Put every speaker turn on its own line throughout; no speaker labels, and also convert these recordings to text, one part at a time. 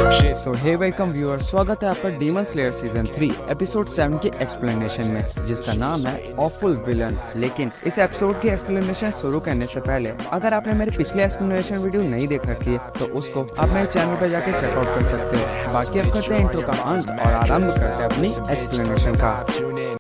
सो हे welcome viewer, स्वागत है आपका डीमन स्लेयर सीजन 3 एपिसोड 7 के एक्सप्लेनेशन में, जिसका नाम है ऑफुल विलन। लेकिन इस एपिसोड की एक्सप्लेनेशन शुरू करने से पहले अगर आपने मेरे पिछले एक्सप्लेनेशन वीडियो नहीं देख रखी है तो उसको आप मेरे चैनल पर जाके चेकआउट कर सकते हो। बाकी अब करते हैं इंट्रो का अंत और आरंभ करते हैं अपनी एक्सप्लेनेशन का।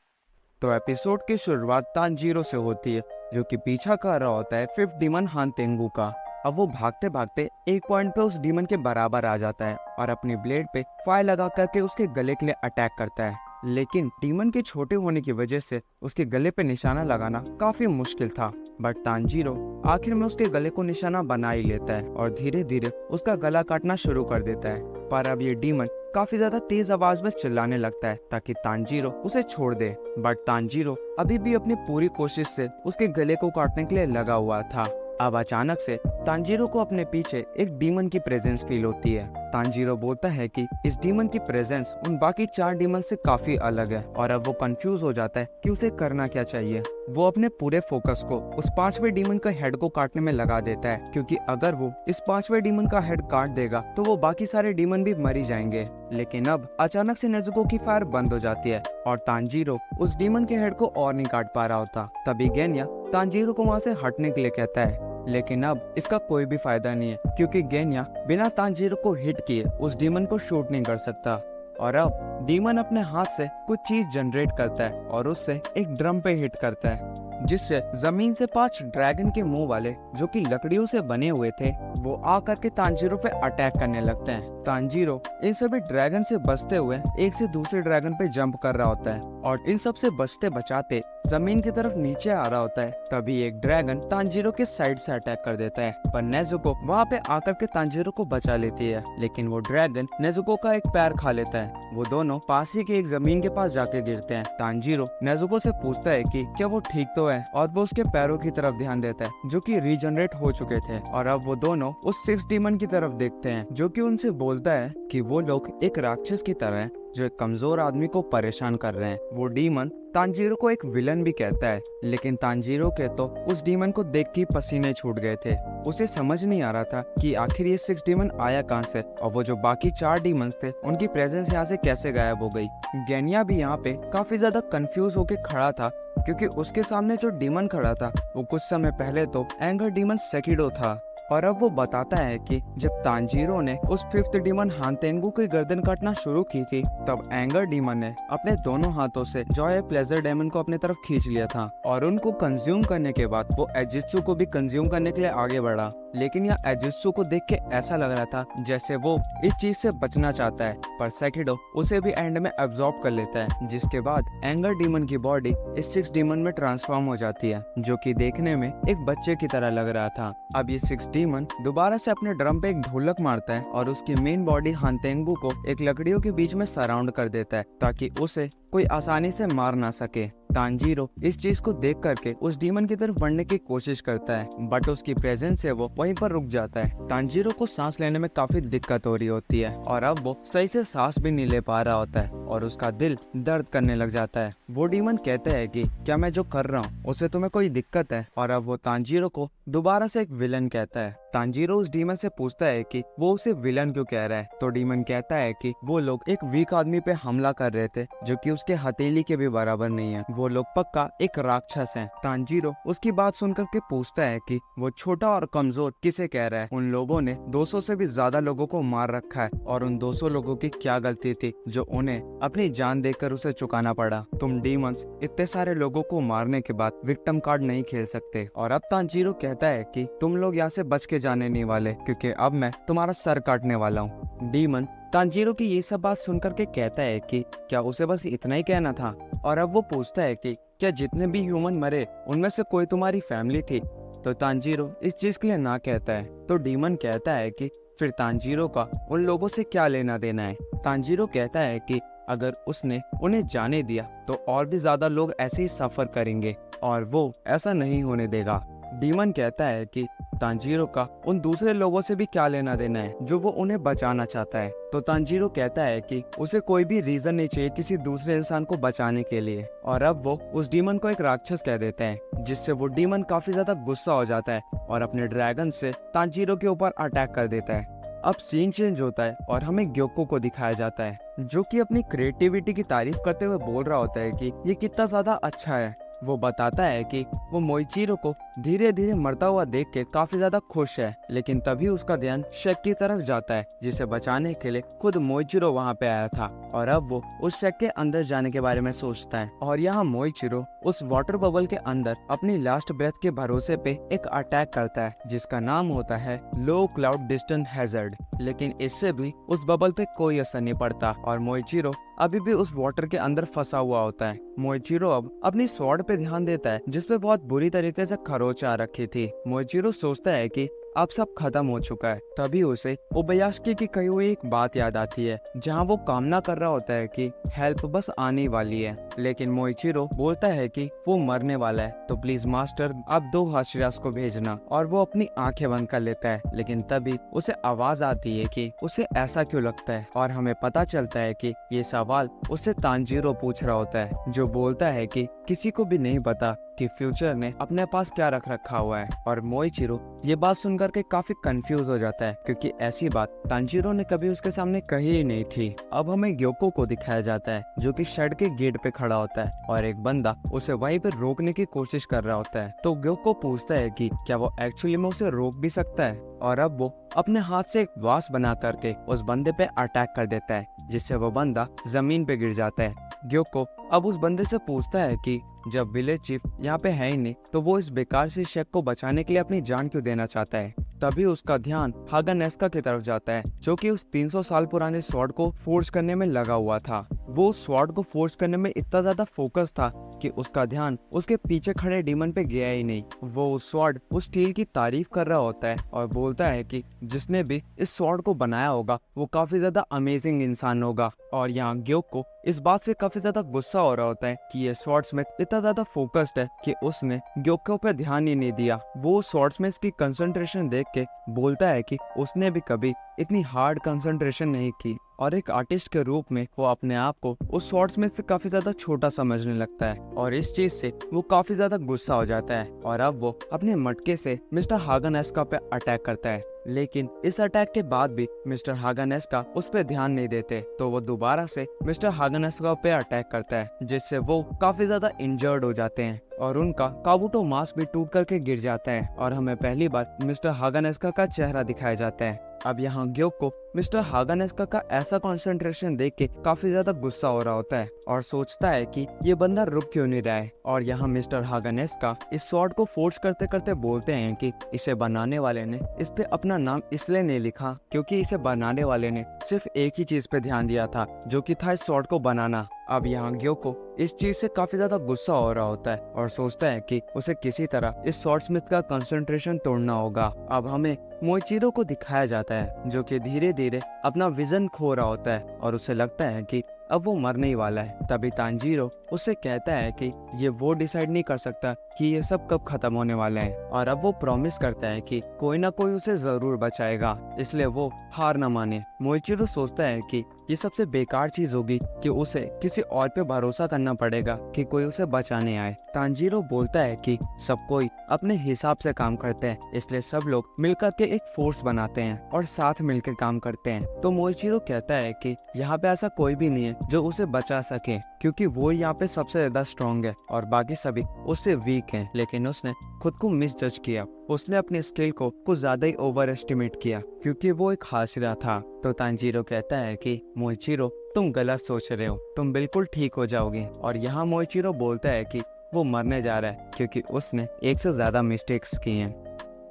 तो एपिसोड की शुरुआत तानजीरो से होती है, जो कि पीछा कर रहा होता है फिफ्थ डीमन हान तेंगू का। अब वो भागते भागते एक पॉइंट पे उस डीमन के बराबर आ जाता है और अपनी ब्लेड पे फायर लगा करके उसके गले के लिए अटैक करता है। लेकिन डीमन के छोटे होने की वजह से उसके गले पे निशाना लगाना काफी मुश्किल था, बट तानजीरो आखिर में उसके गले को निशाना बना ही लेता है और धीरे धीरे उसका गला काटना शुरू कर देता है। पर अब ये डीमन काफी ज्यादा तेज आवाज में चिल्लाने लगता है ताकि तानजीरो उसे छोड़ दे, बट तानजीरो अभी भी अपनी पूरी कोशिश से उसके गले को काटने के लिए लगा हुआ था। अब अचानक से तानजीरो को अपने पीछे एक डीमन की प्रेजेंस फील होती है। तानजीरो बोलता है कि इस डीमन की प्रेजेंस उन बाकी 4 डीमन से काफी अलग है और अब वो कंफ्यूज हो जाता है कि उसे करना क्या चाहिए। वो अपने पूरे फोकस को उस 5वें डीमन का हेड को काटने में लगा देता है, क्योंकि अगर वो इस 5वें डीमन का हेड काट देगा तो वो बाकी सारे डीमन भी मर ही जाएंगे। लेकिन अब अचानक से नेजुको की फायर बंद हो जाती है और तानजीरो उस डीमन के हेड को और नहीं काट पा रहा होता। तभी गेन्या तानजीरो को वहाँ से हटने के लिए कहता है, लेकिन अब इसका कोई भी फायदा नहीं है, क्योंकि गेन्या बिना तानजीरो को हिट किए उस डीमन को शूट नहीं कर सकता। और अब डीमन अपने हाथ से कुछ चीज जनरेट करता है और उससे एक ड्रम पे हिट करता है, जिससे जमीन से 5 ड्रैगन के मुंह वाले, जो कि लकड़ियों से बने हुए थे, वो आकर के तानजीरो पे अटैक करने लगते हैं। तानजीरो इन सभी ड्रैगन से बचते हुए एक से दूसरे ड्रैगन पे जंप कर रहा होता है और इन सब से बचते बचाते जमीन की तरफ नीचे आ रहा होता है। तभी एक ड्रैगन तानजीरो के साइड से अटैक कर देता है, पर नेजुको वहाँ पे आकर के तानजीरो को बचा लेती है। लेकिन वो ड्रैगन नेजुको का एक पैर खा लेता है। वो दोनों पास ही के एक जमीन के पास जाके गिरते हैं। तानजीरो नेजुको से पूछता है कि क्या वो ठीक तो है, और वो उसके पैरों की तरफ ध्यान देता है जो कि रीजनरेट हो चुके थे। और अब वो दोनों उस 6 डीमन की तरफ देखते हैं, जो कि उनसे बोलता है कि वो लोग एक राक्षस की तरह हैं जो एक कमजोर आदमी को परेशान कर रहे हैं। वो डीमन तानजीरो को एक विलन भी कहता है, लेकिन तानजीरो के तो उस डीमन को देख के पसीने छूट गए थे। उसे समझ नहीं आ रहा था कि आखिर ये 6 डीमन आया कहाँ से, और वो जो बाकी 4 डीमंस थे उनकी प्रेजेंस यहाँ से कैसे गायब हो गई। गेन्या भी यहाँ पे काफी ज्यादा कंफ्यूज होके खड़ा था, क्योंकि उसके सामने जो डीमन खड़ा था वो कुछ समय पहले तो एंगर डीमन सेकिडो था। और अब वो बताता है कि जब तानजीरो ने उस 5th डीमन हान तेंगू की गर्दन काटना शुरू की थी, तब एंगर डीमन ने अपने दोनों हाथों से जॉय प्लेजर डेमन को अपने तरफ खींच लिया था और उनको कंज्यूम करने के बाद वो एजित्सु को भी कंज्यूम करने के लिए आगे बढ़ा। लेकिन यह एजित्सु को देख के ऐसा लग रहा था जैसे वो इस चीज से बचना चाहता है, पर सेकिडो उसे भी एंड में एब्जॉर्ब कर लेता है, जिसके बाद एंगर डीमन की बॉडी इस 6 डीमन में ट्रांसफॉर्म हो जाती है, जो कि देखने में एक बच्चे की तरह लग रहा था। अब ये 6 डीमन दोबारा से अपने ड्रम पे एक ढोलक मारता है और उसकी मेन बॉडी हान तेंगू को एक लकड़ियों के बीच में सराउंड कर देता है ताकि उसे कोई आसानी से मार ना सके। तानजीरो इस चीज को देख करके उस डीमन की तरफ बढ़ने की कोशिश करता है, बट उसकी प्रेजेंस से वो वहीं पर रुक जाता है। तानजीरो को सांस लेने में काफी दिक्कत हो रही होती है और अब वो सही से सांस भी नहीं ले पा रहा होता है और उसका दिल दर्द करने लग जाता है। वो डीमन कहते हैं कि क्या मैं जो कर रहा हूँ उसे तुम्हें कोई दिक्कत है, और अब वो तानजीरो को दोबारा से एक विलन कहता है। तानजीरो उस डीमन से पूछता है कि वो उसे विलन क्यों कह रहा है, तो डीमन कहता है कि वो लोग एक वीक आदमी पे हमला कर रहे थे जो कि उसके हथेली के भी बराबर नहीं है। वो लोग पक्का एक राक्षस हैं। तानजीरो उसकी बात सुनकर के पूछता है कि वो छोटा और कमजोर किसे कह रहा है। उन लोगों ने 200 से भी ज्यादा लोगों को मार रखा है, और उन 200 लोगों की क्या गलती थी जो उन्हें अपनी जान देकर उसे चुकाना पड़ा। तुम डीमंस इतने सारे लोगों को मारने के बाद विक्टिम कार्ड नहीं खेल सकते। और अब तानजीरो कहता है कि तुम लोग यहाँ से बच के जाने नहीं वाले, क्योंकि अब मैं तुम्हारा सर काटने वाला हूँ। डीमन तानजीरो की ये सब बात सुनकर के कहता है कि क्या उसे बस इतना ही कहना था, और अब वो पूछता है कि क्या जितने भी ह्यूमन मरे उनमें से कोई तुम्हारी फैमिली थी, तो तानजीरो इस चीज के लिए ना कहता है। तो डीमन कहता है कि फिर तानजीरो का उन लोगों से क्या लेना देना है। तानजीरो कहता है कि अगर उसने उन्हें जाने दिया तो और भी ज्यादा लोग ऐसे ही सफर करेंगे और वो ऐसा नहीं होने देगा। डीमन कहता है कि तानजीरो का उन दूसरे लोगों से भी क्या लेना देना है जो वो उन्हें बचाना चाहता है। तो तानजीरो कहता है कि उसे कोई भी रीजन नहीं चाहिए किसी दूसरे इंसान को बचाने के लिए, और अब वो उस डीमन को एक राक्षस कह देते हैं, जिससे वो डीमन काफी ज्यादा गुस्सा हो जाता है और अपने ड्रैगन से तानजीरो के ऊपर अटैक कर देता है। अब सीन चेंज होता है और हमें ग्योको को दिखाया जाता है जो कि अपनी क्रिएटिविटी की तारीफ करते हुए बोल रहा होता है कि ये कितना ज्यादा अच्छा है। वो बताता है कि वो मोइचिरो को धीरे धीरे मरता हुआ देख के काफी ज्यादा खुश है, लेकिन तभी उसका ध्यान शेक की तरफ जाता है जिसे बचाने के लिए खुद मोइचिरो वहाँ पे आया था और अब वो उस शेक के अंदर जाने के बारे में सोचता है। और यहाँ मोइचिरो उस वाटर बबल के अंदर अपनी लास्ट ब्रेथ के भरोसे पे एक अटैक करता है जिसका नाम होता है लो क्लाउड डिस्टेंट हैजर्ड, लेकिन इससे भी उस बबल पे कोई असर नहीं पड़ता और मोइचिरो अभी भी उस वाटर के अंदर फंसा हुआ होता है। मोइचिरो अब अपनी स्वॉर्ड पे ध्यान देता है जिसपे बहुत बुरी तरीके से खरोच आ रखी थी। मोइचिरो सोचता है कि अब सब खत्म हो चुका है। तभी उसे ओबायाशी की कही हुई एक बात याद आती है जहाँ वो कामना कर रहा होता है कि हेल्प बस आने वाली है, लेकिन मोइचिरो बोलता है कि वो मरने वाला है तो प्लीज मास्टर आप 2 हाशिरास को भेजना, और वो अपनी आंखें बंद कर लेता है। लेकिन तभी उसे आवाज आती है कि उसे ऐसा क्यों लगता है और हमें पता चलता है कि ये सवाल उससे तांजीरो पूछ रहा होता है जो बोलता है कि किसी को भी नहीं पता कि फ्यूचर ने अपने पास क्या रख रखा हुआ है। और मोइचिरो ये बात सुनकर के काफी कंफ्यूज हो जाता है क्योंकि ऐसी बात तांजीरो ने कभी उसके सामने कही ही नहीं थी। अब हमें ग्योको को दिखाया जाता है जो कि शेड के गेट पे खड़ा होता है और एक बंदा उसे वहीं पे रोकने की कोशिश कर रहा होता है। तो ग्योको पूछता है कि क्या वो एक्चुअली में उसे रोक भी सकता है, और अब वो अपने हाथ से एक वास बना करके उस बंदे पे अटैक कर देता है जिससे वो बंदा जमीन पे गिर जाता है। ग्योको अब उस बंदे से पूछता है कि जब विलेज चीफ यहाँ पे है ही नहीं तो वो इस बेकार से शेक को बचाने के लिए अपनी जान क्यों देना चाहता है। तभी उसका ध्यान हागानेस्का की तरफ जाता है जो कि उस 300 साल पुराने स्वॉर्ड को फोर्स करने में लगा हुआ था। वो उस स्वॉर्ड को फोर्स करने में इतना ज्यादा फोकस था कि उसका ध्यान उसके पीछे खड़े डीमन पे गया ही नहीं। वो उस स्वॉर्ड उस स्टील की तारीफ कर रहा होता है और बोलता है कि जिसने भी इस स्वॉर्ड को बनाया होगा वो काफी ज्यादा अमेजिंग इंसान होगा। और यहाँ ग्योको इस बात से काफी ज्यादा गुस्सा हो रहा होता है कि ये स्वॉर्ड्समिथ इतना ज्यादा फोकस्ड है कि उसने ग्योको पे ध्यान ही नहीं दिया। वो स्वॉर्ड्समिथ की कंसंट्रेशन देख के बोलता है कि उसने भी कभी इतनी हार्ड कंसंट्रेशन नहीं की और एक आर्टिस्ट के रूप में वो अपने आप को उस स्वॉर्ड्समिथ से काफी ज्यादा छोटा समझने लगता है और इस चीज से वो काफी ज्यादा गुस्सा हो जाता है और अब वो अपने मटके से मिस्टर हागानेस्का पे अटैक करता है। लेकिन इस अटैक के बाद भी मिस्टर हागानेस्का उस पे ध्यान नहीं देते तो वो दोबारा से मिस्टर हागानेस्का पे अटैक करता है जिससे वो काफी ज्यादा इंजर्ड हो जाते हैं और उनका काबूटो मास्क भी टूट करके गिर जाता है और हमें पहली बार मिस्टर हागानेस्का का चेहरा दिखाया जाता है। अब यहाँ ग्योको मिस्टर हागानेस्का का ऐसा कंसंट्रेशन देख के काफी ज्यादा गुस्सा हो रहा होता है और सोचता है कि ये बंदा रुक क्यों नहीं रहा है। और यहाँ मिस्टर हागानेस्का इस स्वॉर्ड को फोर्स करते करते बोलते हैं कि इसे बनाने वाले ने इस पे अपना नाम इसलिए नहीं लिखा क्योंकि इसे बनाने वाले ने सिर्फ एक ही चीज पे ध्यान दिया था जो कि था इस स्वॉर्ड को बनाना। अब यहाँ ग्योको इस चीज से काफी ज्यादा गुस्सा हो रहा होता है और सोचता है कि उसे किसी तरह इस स्वॉर्डस्मिथ का कंसंट्रेशन तोड़ना होगा। अब हमें मोइचिरो को दिखाया जाता है जो कि धीरे धीरे अपना विजन खो रहा होता है और उसे लगता है कि अब वो मरने ही वाला है। तभी तांजीरो उससे कहता है कि ये वो डिसाइड नहीं कर सकता कि ये सब कब खत्म होने वाले हैं और अब वो प्रॉमिस करता है कि कोई ना कोई उसे जरूर बचाएगा, इसलिए वो हार न माने। मोइचिरो सोचता है कि ये सबसे बेकार चीज होगी कि उसे किसी और पे भरोसा करना पड़ेगा कि कोई उसे बचाने आए। तांजीरो बोलता है कि सब कोई अपने हिसाब से काम करते हैं इसलिए सब लोग मिलकर के एक फोर्स बनाते हैं और साथ मिलकर काम करते हैं। तो मोइचिरो कहता है कि यहाँ पे ऐसा कोई भी नहीं है जो उसे बचा सके क्योंकि वो यहाँ पे सबसे ज्यादा स्ट्रॉन्ग है और बाकी सभी उससे वीक हैं। लेकिन उसने खुद को मिसजज किया, उसने अपने स्किल को कुछ ज्यादा ही ओवर एस्टिमेट किया क्योंकि वो एक हाशिरा था। तो तांजीरो कहता है कि मोइचिरो तुम गलत सोच रहे हो, तुम बिल्कुल ठीक हो जाओगे। और यहाँ मोइचिरो बोलता है कि वो मरने जा रहा है क्योंकि उसने एक से ज्यादा मिस्टेक्स की हैं।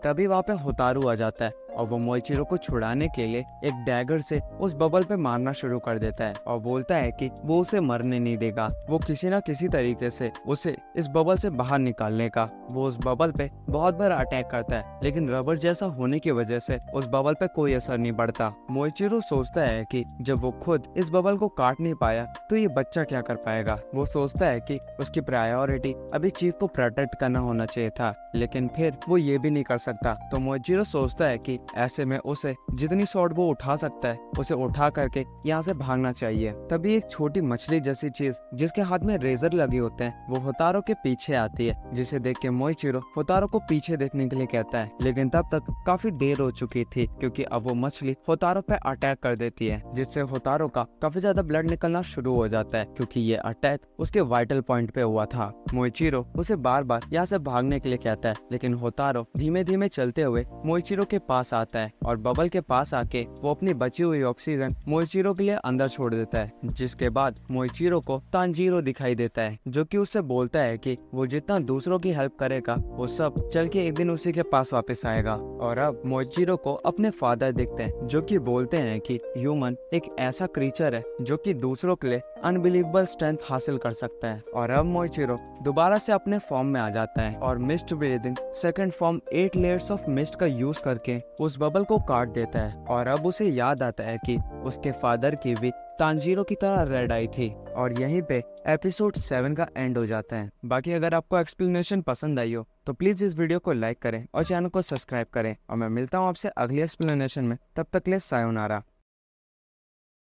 तभी वहाँ पे होतारू आ जाता है और वो मोइचिरो को छुड़ाने के लिए एक डैगर से उस बबल पे मारना शुरू कर देता है और बोलता है कि वो उसे मरने नहीं देगा, वो किसी ना किसी तरीके से उसे इस बबल से बाहर निकालने का। वो उस बबल पे बहुत बार अटैक करता है लेकिन रबर जैसा होने की वजह से उस बबल पे कोई असर नहीं पड़ता। मोइचिरो सोचता है कि जब वो खुद इस बबल को काट नहीं पाया तो ये बच्चा क्या कर पाएगा। वो सोचता है कि उसकी प्रायोरिटी अभी चीफ को प्रोटेक्ट करना होना चाहिए था, लेकिन फिर वो ये भी नहीं कर सकता। तो मोइचिरो सोचता है कि ऐसे में उसे जितनी शॉट वो उठा सकता है उसे उठा करके यहाँ से भागना चाहिए। तभी एक छोटी मछली जैसी चीज जिसके हाथ में रेजर लगे होते हैं वो होतारो के पीछे आती है, जिसे देख के मोइचिरो होतारो को पीछे देखने के लिए कहता है। लेकिन तब तक काफी देर हो चुकी थी क्योंकि अब वो मछली होतारो पे अटैक कर देती है, जिससे होतारो का काफी ज्यादा ब्लड निकलना शुरू हो जाता है क्योंकि ये अटैक उसके वाइटल पॉइंट पे हुआ था। मोइचिरो उसे बार बार यहाँ से भागने के लिए कहता है, लेकिन होतारो धीमे धीमे चलते हुए मोइचिरो के पास आता है और बबल के पास आके वो अपनी बची हुई ऑक्सीजन मोइचिरो के लिए अंदर छोड़ देता है। जिसके बाद मोइचिरो को तांजीरो दिखाई देता है जो कि उससे बोलता है कि वो जितना दूसरों की हेल्प करेगा वो सब चल के एक दिन उसी के पास वापस आएगा। और अब मोइचिरो को अपने फादर दिखते हैं जो कि बोलते हैं कि ह्यूमन एक ऐसा क्रीचर है जो कि दूसरों के लिए अनबिलीवेबल स्ट्रेंथ हासिल कर सकता है। और अब मोइचिरो दोबारा से अपने फॉर्म में आ जाता है और mist breathing second form 8 layers of mist का यूज करके उस बबल को काट देता है। और अब उसे याद आता है कि उसके फादर की भी तांजीरो की तरह रेड आई थी। और यहीं पे एपिसोड 7 का एंड हो जाता है। बाकी अगर आपको एक्सप्लेनेशन पसंद आई हो तो प्लीज इस वीडियो को लाइक करें और चैनल को सब्सक्राइब करें और मैं मिलता हूँ आपसे अगली एक्सप्लेनेशन में। तब तक के लिए सायोनारा।